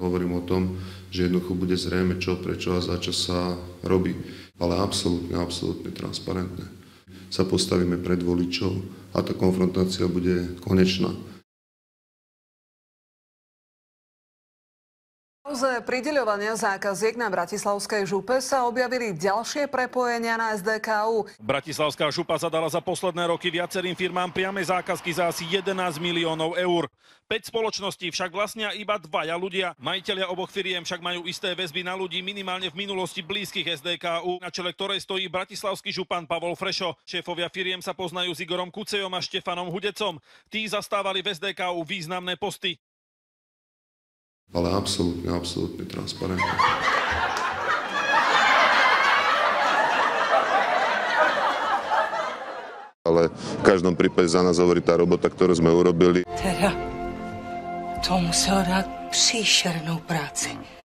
Hovorím o tom, že jednoducho bude zrejme čo, prečo a za čo sa robí. Ale absolútne transparentné. Sa postavíme pred voličov a tá konfrontácia bude konečná. V kauze prideľovania zákaziek na Bratislavskej župe sa objavili ďalšie prepojenia na SDKU. Bratislavská župa zadala za posledné roky viacerým firmám priame zákazky za asi 11 miliónov eur. 5 spoločností však vlastnia iba dvaja ľudia. Majitelia oboch firiem však majú isté väzby na ľudí minimálne v minulosti blízkych SDKU, na čele ktorej stojí bratislavský župan Pavol Frešo. Šéfovia firiem sa poznajú s Igorom Kucejom a Štefanom Hudecom. Tí zastávali v SDKU významné posty. Ale absolútne transparentné. Ale v každom prípade za nás hovorí tá robota, ktorú sme urobili. Teda, to muselo dát příšernou práci.